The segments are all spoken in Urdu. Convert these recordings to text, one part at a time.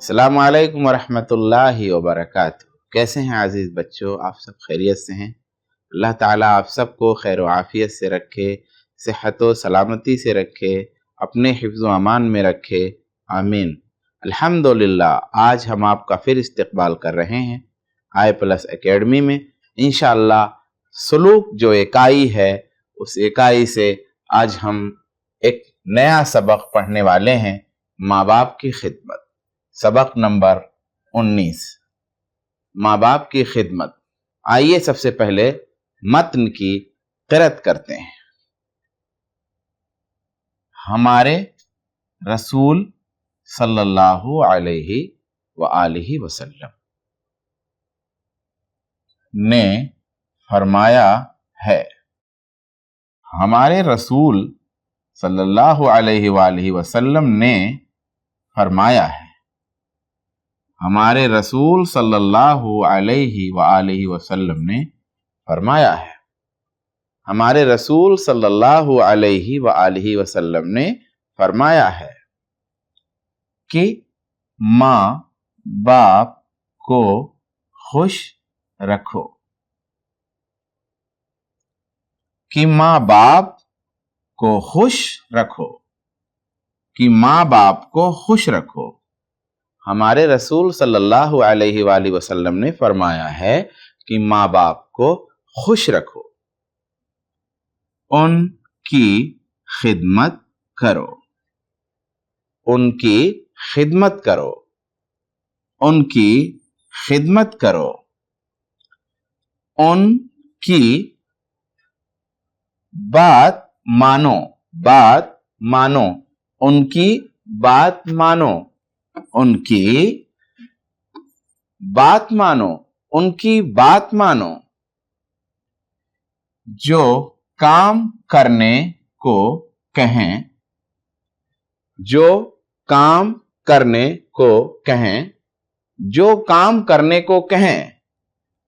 السلام علیکم ورحمۃ اللہ وبرکاتہ۔ کیسے ہیں عزیز بچوں؟ آپ سب خیریت سے ہیں؟ اللہ تعالیٰ آپ سب کو خیر و عافیت سے رکھے، صحت و سلامتی سے رکھے، اپنے حفظ و امان میں رکھے، آمین۔ الحمدللہ آج ہم آپ کا پھر استقبال کر رہے ہیں i+ اکیڈمی میں۔ انشاءاللہ سلوک جو اکائی ہے اس اکائی سے آج ہم ایک نیا سبق پڑھنے والے ہیں، ماں باپ کی خدمت۔ سبق نمبر 19، ماں باپ کی خدمت۔ آئیے سب سے پہلے متن کی قرأت کرتے ہیں۔ ہمارے رسول صلی اللہ علیہ وآلہ وسلم نے فرمایا ہے، ہمارے رسول صلی اللہ علیہ وآلہ وسلم نے فرمایا ہے، ہمارے رسول صلی اللہ علیہ وآلہ وسلم نے فرمایا ہے، ہمارے رسول صلی اللہ علیہ وآلہ وسلم نے فرمایا ہے کہ ماں باپ کو خوش رکھو، کہ ماں باپ کو خوش رکھو، کہ ماں باپ کو خوش رکھو۔ ہمارے رسول صلی اللہ علیہ وآلہ وسلم نے فرمایا ہے کہ ماں باپ کو خوش رکھو، ان کی خدمت کرو، ان کی خدمت کرو، ان کی خدمت کرو، ان کی بات مانو، بات مانو، ان کی بات مانو، ان کی بات مانو، ان کی بات مانو۔ جو کام کرنے کو کہیں، جو کام کرنے کو کہیں، جو کام کرنے کو کہیں،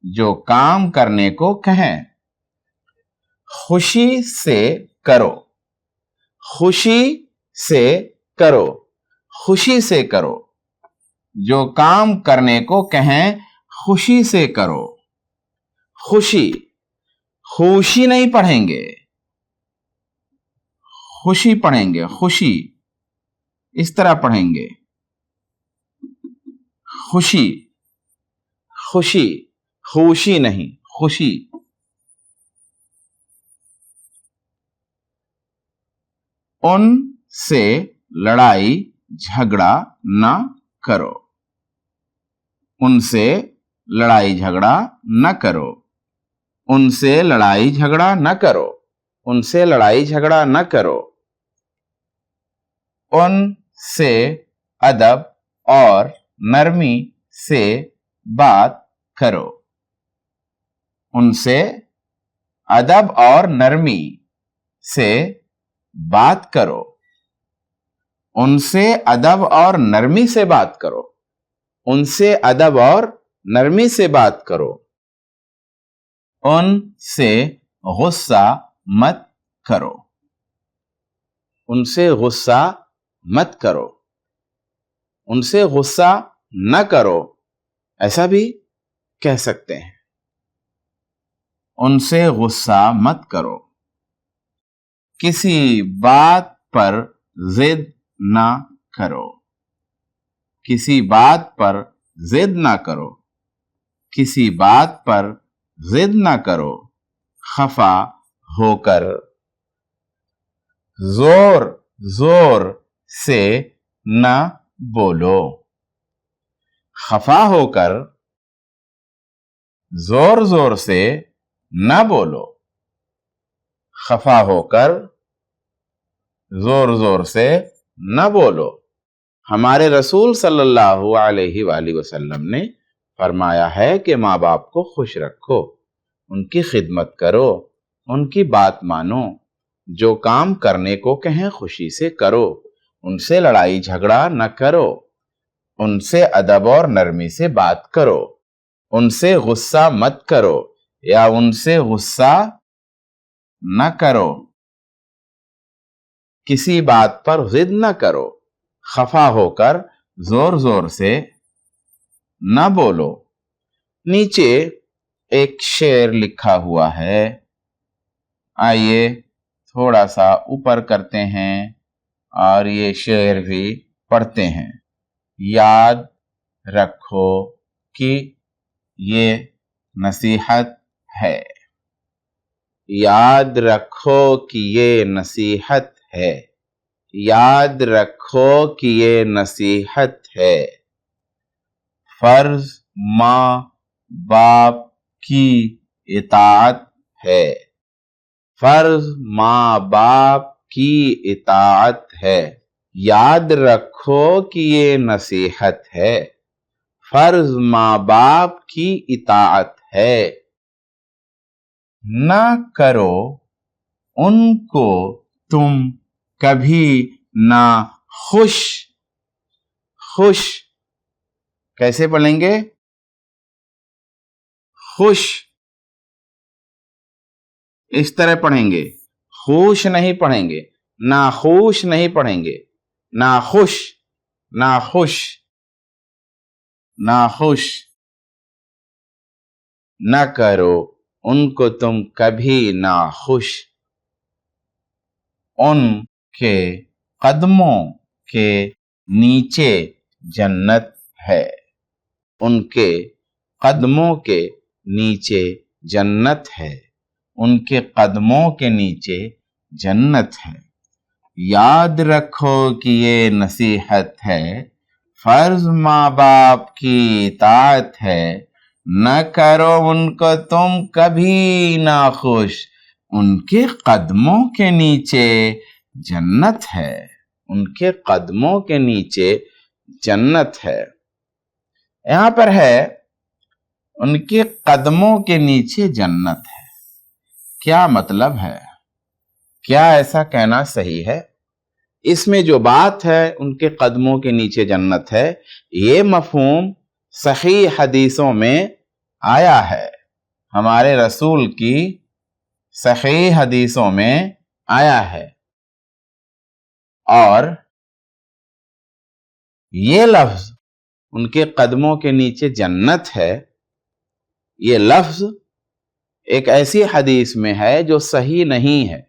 جو کام کرنے کو کہیں، خوشی سے کرو، خوشی سے کرو، خوشی سے کرو۔ جو کام کرنے کو کہیں خوشی سے کرو۔ خوشی، خوشی نہیں پڑھیں گے، خوشی پڑھیں گے، خوشی اس طرح پڑھیں گے، خوشی، خوشی، خوشی نہیں، خوشی۔ ان سے لڑائی جھگڑا نہ کرو، ان سے لڑائی جھگڑا نہ کرو، ان سے لڑائی جھگڑا نہ کرو، ان سے لڑائی جھگڑا نہ کرو۔ ان سے ادب اور نرمی سے بات کرو، ان سے ادب اور نرمی سے بات کرو، ان سے ادب اور نرمی سے بات کرو، ان سے ادب اور نرمی سے بات کرو۔ ان سے غصہ مت کرو، ان سے غصہ مت کرو، ان سے غصہ نہ کرو، ایسا بھی کہہ سکتے ہیں، ان سے غصہ مت کرو۔ کسی بات پر ضد نہ کرو، کسی بات پر ضد نہ کرو، کسی بات پر ضد نہ کرو۔ خفا ہو کر زور زور سے نہ بولو، خفا ہو کر زور زور سے نہ بولو، خفا ہو کر زور زور سے نہ بولو۔ ہمارے رسول صلی اللہ علیہ وآلہ وسلم نے فرمایا ہے کہ ماں باپ کو خوش رکھو، ان کی خدمت کرو، ان کی بات مانو، جو کام کرنے کو کہیں خوشی سے کرو، ان سے لڑائی جھگڑا نہ کرو، ان سے ادب اور نرمی سے بات کرو، ان سے غصہ مت کرو یا ان سے غصہ نہ کرو، کسی بات پر ضد نہ کرو، خفا ہو کر زور زور سے نہ بولو۔ نیچے ایک شعر لکھا ہوا ہے، آئیے تھوڑا سا اوپر کرتے ہیں اور یہ شعر بھی پڑھتے ہیں۔ یاد رکھو کہ یہ نصیحت ہے۔ یاد رکھو کہ یہ نصیحت ہے۔ یاد رکھو کہ یہ نصیحت ہے۔ فرض ماں باپ کی اطاعت ہے۔ فرض ماں باپ کی اطاعت ہے۔ یاد رکھو کہ یہ نصیحت ہے۔ فرض ماں باپ کی اطاعت ہے۔ نہ کرو ان کو تم کبھی نہ خوش۔ خوش کیسے پڑھیں گے؟ خوش اس طرح پڑھیں گے، خوش نہیں پڑھیں گے، ناخوش نہیں پڑھیں گے، ناخوش ناخوش ناخوش۔ نہ کرو ان کو تم کبھی ناخوش۔ ان کے قدموں کے نیچے جنت ہے۔ ان کے قدموں کے نیچے جنت ہے۔ ان کے قدموں کے نیچے جنت ہے۔ یاد رکھو کہ یہ نصیحت ہے۔ فرض ماں باپ کی اطاعت ہے۔ نہ کرو ان کو تم کبھی ناخوش۔ ان کے قدموں کے نیچے جنت ہے۔ ان کے قدموں کے نیچے جنت ہے۔ یہاں پر ہے ان کے قدموں کے نیچے جنت ہے، کیا مطلب ہے؟ کیا ایسا کہنا صحیح ہے؟ اس میں جو بات ہے ان کے قدموں کے نیچے جنت ہے، یہ مفہوم صحیح حدیثوں میں آیا ہے، ہمارے رسول کی صحیح حدیثوں میں آیا ہے۔ اور یہ لفظ ان کے قدموں کے نیچے جنت ہے، یہ لفظ ایک ایسی حدیث میں ہے جو صحیح نہیں ہے،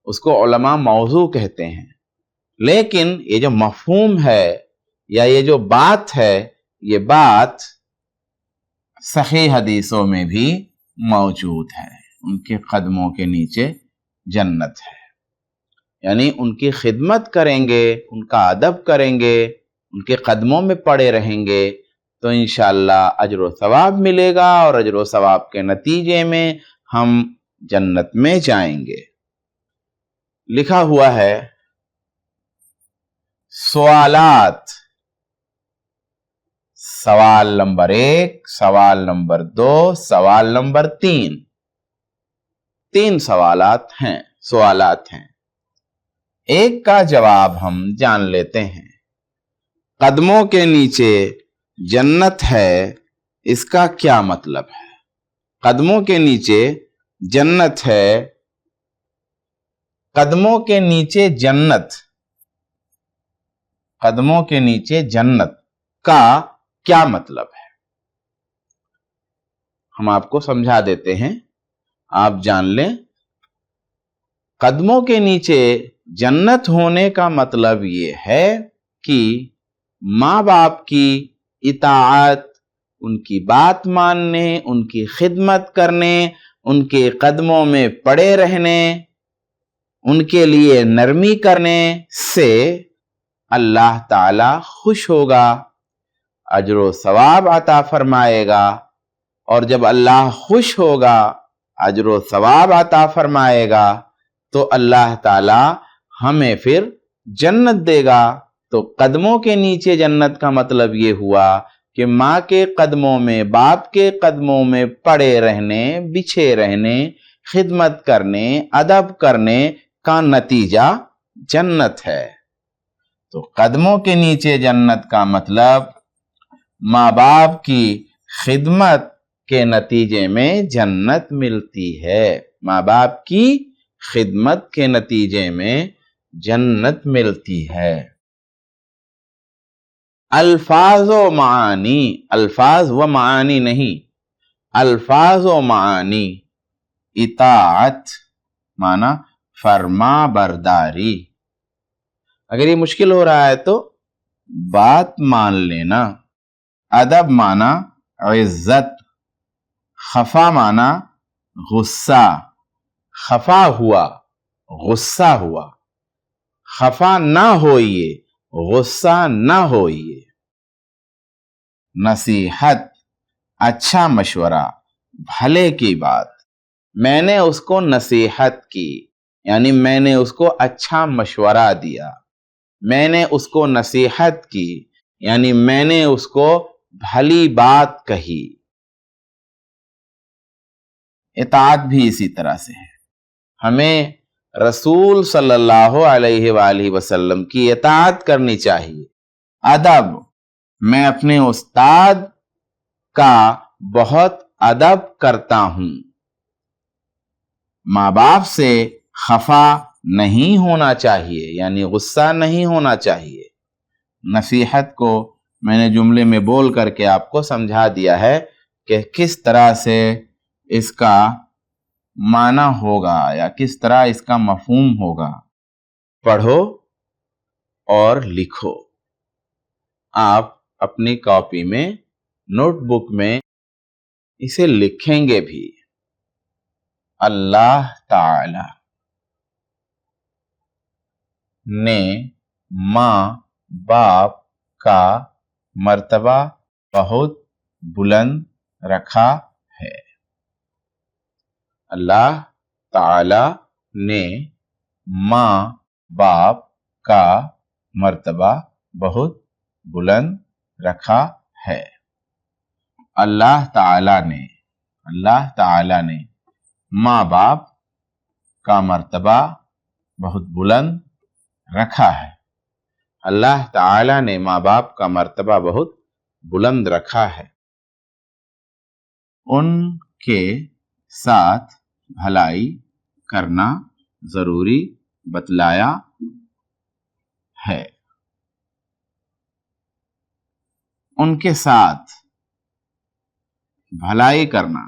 اس کو علماء موضوع کہتے ہیں، لیکن یہ جو مفہوم ہے یا یہ جو بات ہے، یہ بات صحیح حدیثوں میں بھی موجود ہے۔ ان کے قدموں کے نیچے جنت ہے، یعنی ان کی خدمت کریں گے، ان کا ادب کریں گے، ان کے قدموں میں پڑے رہیں گے تو انشاءاللہ اجر و ثواب ملے گا، اور اجر و ثواب کے نتیجے میں ہم جنت میں جائیں گے۔ لکھا ہوا ہے سوالات، سوال نمبر 1، سوال نمبر 2، سوال نمبر 3، 3 سوالات ہیں۔ ایک کا جواب ہم جان لیتے ہیں۔ قدموں کے نیچے جنت ہے، اس کا کیا مطلب ہے؟ قدموں کے نیچے جنت ہے، قدموں کے نیچے جنت، قدموں کے نیچے جنت کا کیا مطلب ہے؟ ہم آپ کو سمجھا دیتے ہیں، آپ جان لیں۔ قدموں کے نیچے جنت ہونے کا مطلب یہ ہے کہ ماں باپ کی اطاعت، ان کی بات ماننے، ان کی خدمت کرنے، ان کے قدموں میں پڑے رہنے، ان کے لیے نرمی کرنے سے اللہ تعالی خوش ہوگا، اجر و ثواب عطا فرمائے گا، اور جب اللہ خوش ہوگا، اجر و ثواب عطا فرمائے گا تو اللہ تعالی ہمیں پھر جنت دے گا۔ تو قدموں کے نیچے جنت کا مطلب یہ ہوا کہ ماں کے قدموں میں، باپ کے قدموں میں پڑے رہنے، بچھے رہنے، خدمت کرنے، ادب کرنے کا نتیجہ جنت ہے۔ تو قدموں کے نیچے جنت کا مطلب ماں باپ کی خدمت کے نتیجے میں جنت ملتی ہے، ماں باپ کی خدمت کے نتیجے میں جنت ملتی ہے۔ الفاظ و معانی، الفاظ و معانی نہیں، الفاظ و معانی، اطاعت مانا فرما برداری. اگر یہ مشکل ہو رہا ہے تو بات مان لینا. ادب مانا عزت، خفا مانا غصہ، خفا ہوا، غصہ ہوا، خفا نہ ہوئیے، غصہ نہ ہوئیے. نصیحت اچھا مشورہ، بھلے کی بات. میں نے اس کو نصیحت کی، یعنی میں نے اس کو اچھا مشورہ دیا. میں نے اس کو نصیحت کی یعنی میں نے اس کو بھلی بات کہی. اطاعت بھی اسی طرح سے ہے. ہمیں رسول صلی اللہ علیہ وآلہ وسلم کی اطاعت کرنی چاہیے. ادب، میں اپنے استاد کا بہت ادب کرتا ہوں. ماں باپ سے خفا نہیں ہونا چاہیے، یعنی غصہ نہیں ہونا چاہیے. نصیحت کو میں نے جملے میں بول کر کے آپ کو سمجھا دیا ہے کہ کس طرح سے اس کا معنی ہوگا یا کس طرح اس کا مفہوم ہوگا. پڑھو اور لکھو. آپ اپنی کاپی میں، نوٹ بک میں اسے لکھیں گے بھی. اللہ تعالی نے ماں باپ کا مرتبہ بہت بلند رکھا ہے. اللہ تعالی نے ماں باپ کا مرتبہ بہت بلند رکھا ہے. اللہ تعالی نے ماں باپ کا مرتبہ بہت بلند رکھا ہے. اللہ تعالی نے ماں باپ کا مرتبہ بہت بلند رکھا ہے. ان کے ساتھ بھلائی کرنا ضروری بتلایا ہے. ان کے ساتھ بھلائی کرنا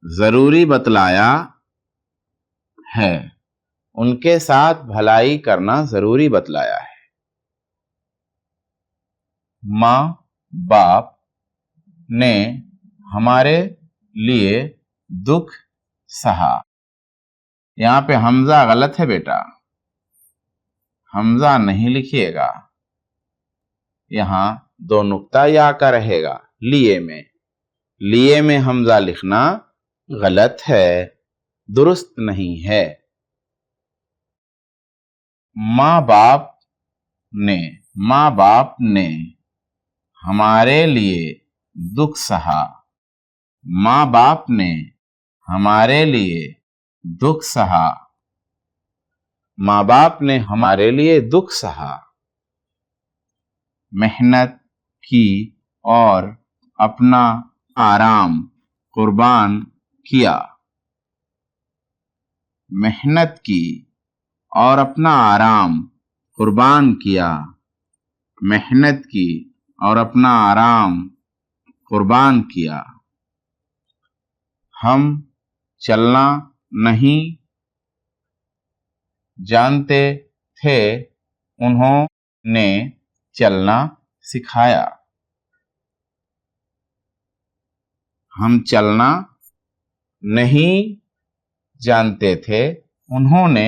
ضروری بتلایا ہے. ان کے ساتھ بھلائی کرنا ضروری بتلایا ہے. ماں باپ نے ہمارے لیے دکھ سہا. یہاں پہ حمزہ غلط ہے بیٹا، حمزہ نہیں لکھیے گا. یہاں دو نقطہ یا کا رہے گا. لیے میں حمزہ لکھنا غلط ہے، درست نہیں ہے. ماں باپ نے ہمارے لیے دکھ سہا. ماں باپ نے ہمارے لیے دکھ سہا. ماں باپ نے ہمارے لیے دکھ سہا. محنت کی اور اپنا آرام قربان کیا. محنت کی اور اپنا آرام قربان کیا. محنت کی اور اپنا آرام قربان کیا. ہم چلنا نہیں جانتے تھے، انہوں نے چلنا سکھایا. ہم چلنا نہیں جانتے تھے، انہوں نے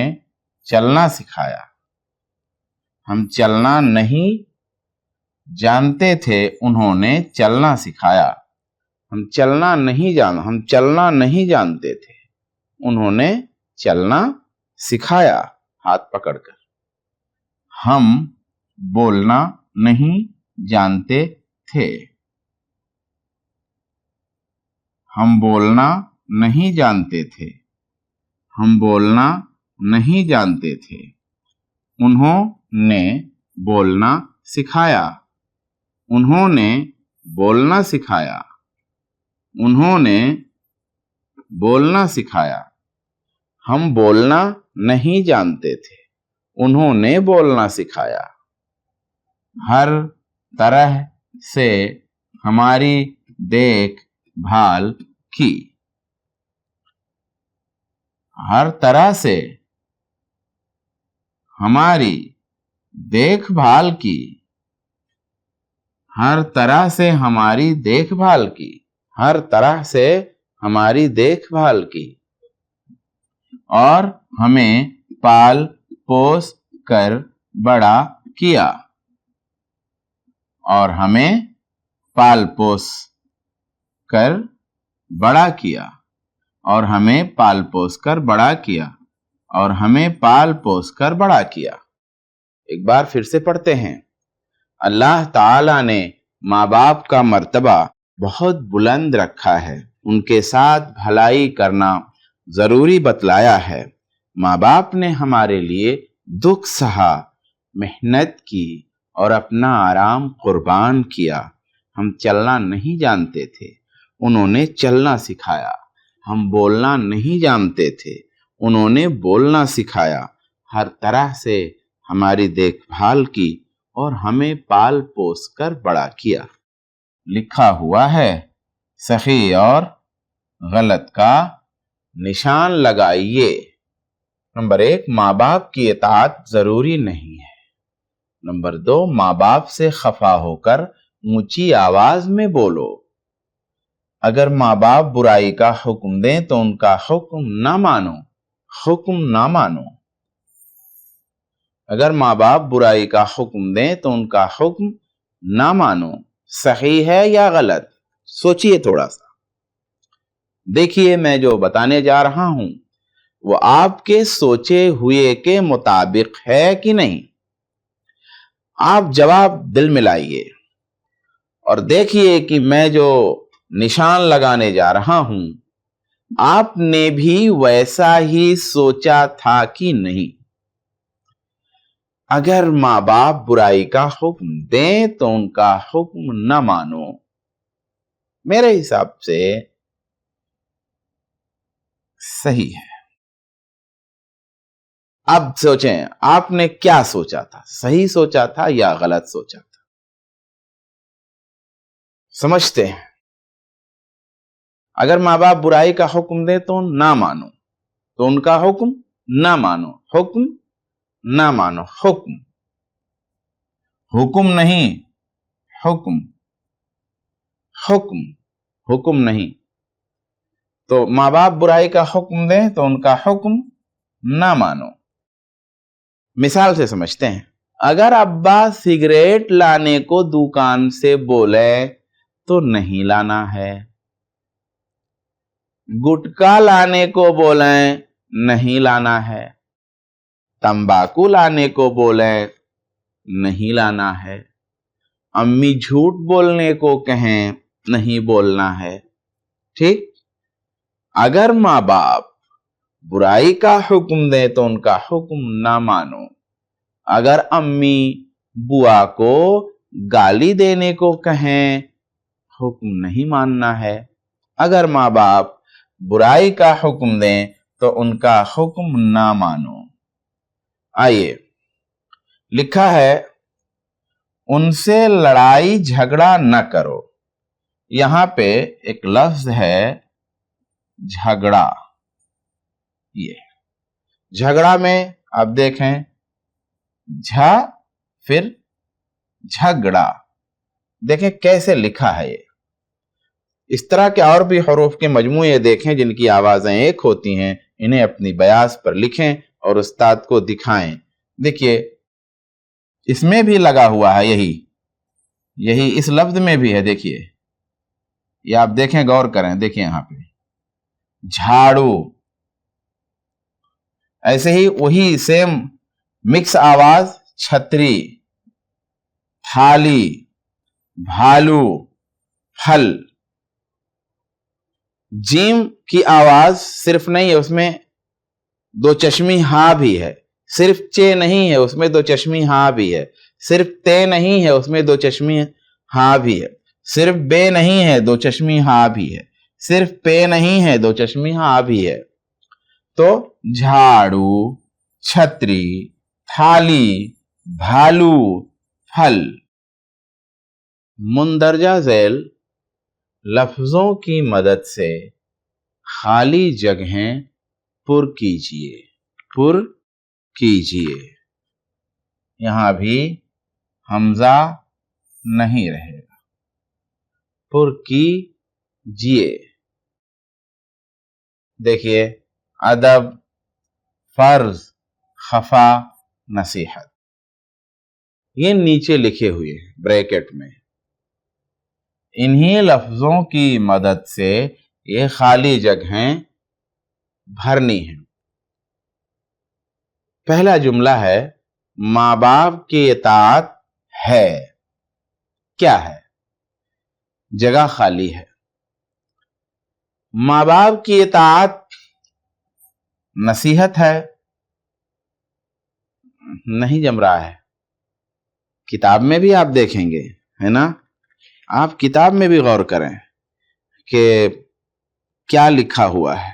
چلنا سکھایا. ہم چلنا نہیں جانتے تھے، انہوں نے چلنا سکھایا. ہم چلنا نہیں جانتے تھے، انہوں نے چلنا سکھایا ہاتھ پکڑ کر. ہم بولنا نہیں جانتے تھے. ہم بولنا نہیں جانتے تھے. ہم بولنا نہیں جانتے تھے، انہوں نے بولنا سکھایا. انہوں نے بولنا سکھایا. انہوں نے بولنا سکھایا. ہم بولنا نہیں جانتے تھے، انہوں نے بولنا سکھایا. ہر طرح سے ہماری دیکھ بھال کی، ہر طرح سے ہماری دیکھ بھال کی، ہر طرح سے ہماری دیکھ بھال کی، ہر طرح سے ہماری دیکھ بھال کی، اور ہمیں پال پوس کر بڑا کیا، اور ہمیں پال پوس کر بڑا کیا، اور ہمیں پال پوس کر بڑا کیا، اور ہمیں پال پوس کر بڑا کیا۔ ایک بار پھر سے پڑھتے ہیں۔ اللہ تعالیٰ نے ماں باپ کا مرتبہ بہت بلند رکھا ہے، ان کے ساتھ بھلائی کرنا ضروری بتلایا ہے۔ ماں باپ نے ہمارے لیے دکھ سہا، محنت کی اور اپنا آرام قربان کیا۔ ہم چلنا نہیں جانتے تھے، انہوں نے چلنا سکھایا۔ ہم بولنا نہیں جانتے تھے، انہوں نے بولنا سکھایا۔ ہر طرح سے ہماری دیکھ بھال کی اور ہمیں پال پوس کر بڑا کیا۔ لکھا ہوا ہے، صحیح اور غلط کا نشان لگائیے۔ نمبر 1، ماں باپ کی اطاعت ضروری نہیں ہے۔ نمبر 2، ماں باپ سے خفا ہو کر اونچی آواز میں بولو۔ اگر ماں باپ برائی کا حکم دیں تو ان کا حکم نہ مانو، حکم نہ مانو۔ اگر ماں باپ برائی کا حکم دیں تو ان کا حکم نہ مانو۔ صحیح ہے یا غلط؟ سوچئے تھوڑا سا۔ دیکھیے میں جو بتانے جا رہا ہوں وہ آپ کے سوچے ہوئے کے مطابق ہے کہ نہیں؟ آپ جواب دل میں لائیے اور دیکھیے کہ میں جو نشان لگانے جا رہا ہوں آپ نے بھی ویسا ہی سوچا تھا کہ نہیں؟ اگر ماں باپ برائی کا حکم دیں تو ان کا حکم نہ مانو، میرے حساب سے صحیح ہے۔ اب سوچیں آپ نے کیا سوچا تھا، صحیح سوچا تھا یا غلط سوچا تھا؟ سمجھتے ہیں۔ اگر ماں باپ برائی کا حکم دیں تو نہ مانو، تو ان کا حکم نہ مانو، حکم نہ مانو، حکم، حکم نہیں، حکم، حکم، حکم نہیں۔ تو ماں باپ برائی کا حکم دیں تو ان کا حکم نہ مانو۔ مثال سے سمجھتے ہیں۔ اگر ابا سگریٹ لانے کو دکان سے بولے تو نہیں لانا ہے، گٹکا لانے کو بولیں نہیں لانا ہے، تمباکو لانے کو بولیں نہیں لانا ہے، امی جھوٹ بولنے کو کہیں نہیں بولنا ہے۔ ٹھیک؟ اگر ماں باپ برائی کا حکم دیں تو ان کا حکم نہ مانو۔ اگر امی بوا کو گالی دینے کو کہیں حکم نہیں ماننا ہے۔ اگر ماں باپ برائی کا حکم دیں تو ان کا حکم نہ مانو۔ آئیے، لکھا ہے ان سے لڑائی جھگڑا نہ کرو۔ یہاں پہ ایک لفظ ہے جھگڑا۔ یہ جھگڑا میں آپ دیکھیں جھا پھر جھگڑا، دیکھیں کیسے لکھا ہے۔ یہ اس طرح کے اور بھی حروف کے مجموعے دیکھیں جن کی آوازیں ایک ہوتی ہیں، انہیں اپنی بیاض پر لکھیں اور استاد کو دکھائیں۔ دیکھیے اس میں بھی لگا ہوا ہے، یہی اس لفظ میں بھی ہے۔ دیکھیے یہ آپ دیکھیں، غور کریں، دیکھیں یہاں پہ جھاڑو۔ ایسے ہی وہی سیم مکس آواز چھتری، تھالی، بھالو، پھل۔ جیم کی آواز صرف نہیں ہے، اس میں دو چشمی ہاں بھی ہے۔ صرف چے نہیں ہے، اس میں دو چشمی ہاں بھی ہے۔ صرف تے نہیں ہے، اس میں دو چشمی ہاں بھی ہے۔ صرف بے نہیں ہے، دو چشمی ہاں بھی ہے۔ صرف پے نہیں ہے، دو چشمی ہاں بھی ہے۔ تو جھاڑو، چھتری، تھالی، بھالو، پھل۔ مندرجہ ذیل لفظوں کی مدد سے خالی جگہیں پر کیجئے یہاں بھی حمزہ نہیں رہے گا، پر کیجئے۔ دیکھیے ادب، فرض، خفا، نصیحت، یہ نیچے لکھے ہوئے ہیں بریکٹ میں، انہی لفظوں کی مدد سے یہ خالی جگہیں بھرنی ہیں۔ پہلا جملہ ہے ماں باپ کی اطاعت ہے، کیا ہے؟ جگہ خالی ہے۔ ماں باپ کی اطاعت نصیحت ہے، نہیں جم رہا ہے۔ کتاب میں بھی آپ دیکھیں گے، ہے نا؟ آپ کتاب میں بھی غور کریں کہ کیا لکھا ہوا ہے،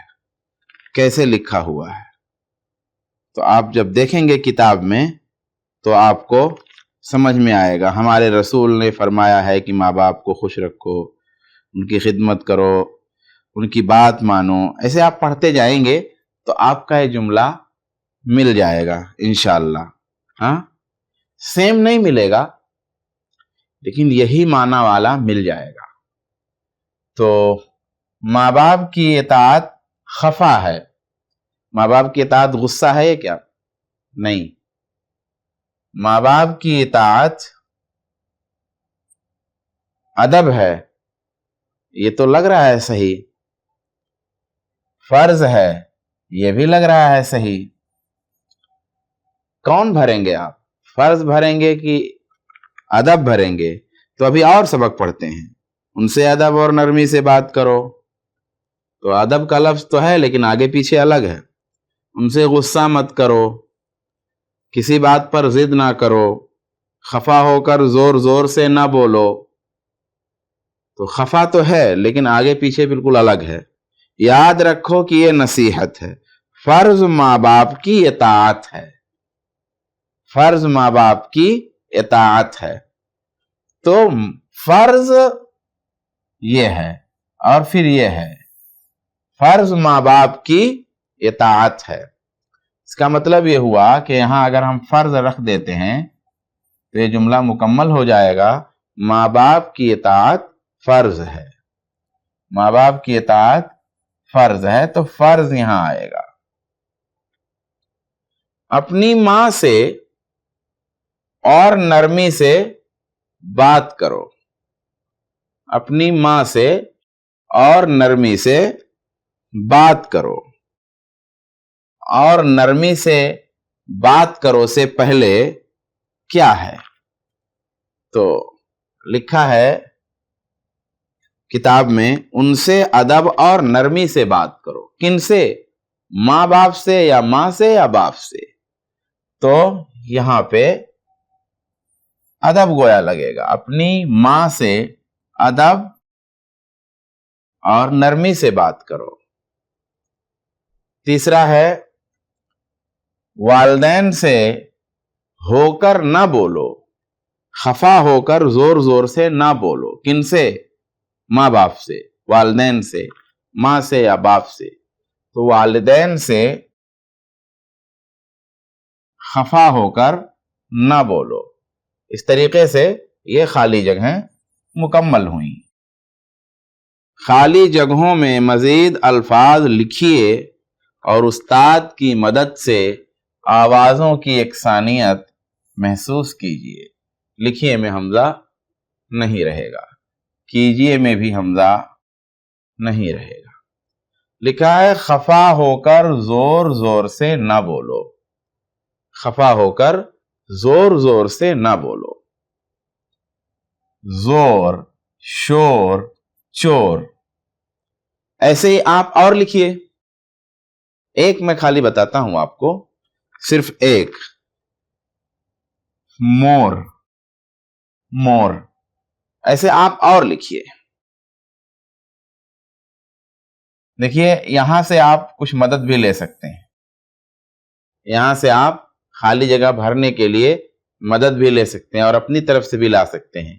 کیسے لکھا ہوا ہے۔ تو آپ جب دیکھیں گے کتاب میں تو آپ کو سمجھ میں آئے گا۔ ہمارے رسول نے فرمایا ہے کہ ماں باپ کو خوش رکھو، ان کی خدمت کرو، ان کی بات مانو۔ ایسے آپ پڑھتے جائیں گے تو آپ کا یہ جملہ مل جائے گا انشاءاللہ۔ ہاں، سیم نہیں ملے گا لیکن یہی معنی والا مل جائے گا۔ تو ماں باپ کی اطاعت خفا ہے۔ ماں باپ کی اطاعت غصہ ہے یہ کیا؟ نہیں، ماں باپ کی اطاعت ادب ہے، یہ تو لگ رہا ہے صحیح۔ فرض ہے، یہ بھی لگ رہا ہے صحیح۔ کون بھریں گے آپ؟ فرض بھریں گے کہ ادب بھریں گے؟ تو ابھی اور سبق پڑھتے ہیں، ان سے ادب اور نرمی سے بات کرو۔ تو ادب کا لفظ تو ہے لیکن آگے پیچھے الگ ہے۔ ان سے غصہ مت کرو، کسی بات پر ضد نہ کرو، خفا ہو کر زور زور سے نہ بولو۔ تو خفا تو ہے لیکن آگے پیچھے بالکل الگ ہے۔ یاد رکھو کہ یہ نصیحت ہے۔ فرض ماں باپ کی اطاعت ہے، فرض ماں باپ کی اطاعت ہے۔ تو فرض یہ ہے اور پھر یہ ہے، فرض ماں باپ کی اطاعت ہے۔ اس کا مطلب یہ ہوا کہ یہاں اگر ہم فرض رکھ دیتے ہیں تو یہ جملہ مکمل ہو جائے گا۔ ماں باپ کی اطاعت فرض ہے، ماں باپ کی اطاعت فرض ہے، تو فرض یہاں آئے گا۔ اپنی ماں سے اور نرمی سے بات کرو، اپنی ماں سے اور نرمی سے بات کرو۔ اور نرمی سے بات کرو سے پہلے کیا ہے؟ تو لکھا ہے کتاب میں، ان سے ادب اور نرمی سے بات کرو۔ کن سے؟ ماں باپ سے یا ماں سے یا باپ سے؟ تو یہاں پہ ادب گویا لگے گا۔ اپنی ماں سے ادب اور نرمی سے بات کرو۔ تیسرا ہے والدین سے ہو کر نہ بولو، خفا ہو کر زور زور سے نہ بولو۔ کن سے؟ ماں باپ سے، والدین سے، ماں سے یا باپ سے۔ تو والدین سے خفا ہو کر نہ بولو۔ اس طریقے سے یہ خالی جگہیں مکمل ہوئیں۔ خالی جگہوں میں مزید الفاظ لکھیے اور استاد کی مدد سے آوازوں کی یکسانیت محسوس کیجیے۔ لکھیے میں حمزہ نہیں رہے گا، کیجیے میں بھی حمزہ نہیں رہے گا۔ لکھا ہے خفا ہو کر زور زور سے نہ بولو، خفا ہو کر زور زور سے نہ بولو۔ زور، شور، چور، ایسے ہی آپ اور لکھیے۔ ایک میں خالی بتاتا ہوں آپ کو، صرف ایک۔ مور، مور، ایسے آپ اور لکھیے۔ دیکھیے یہاں سے آپ کچھ مدد بھی لے سکتے ہیں، یہاں سے آپ خالی جگہ بھرنے کے لیے مدد بھی لے سکتے ہیں اور اپنی طرف سے بھی لا سکتے ہیں۔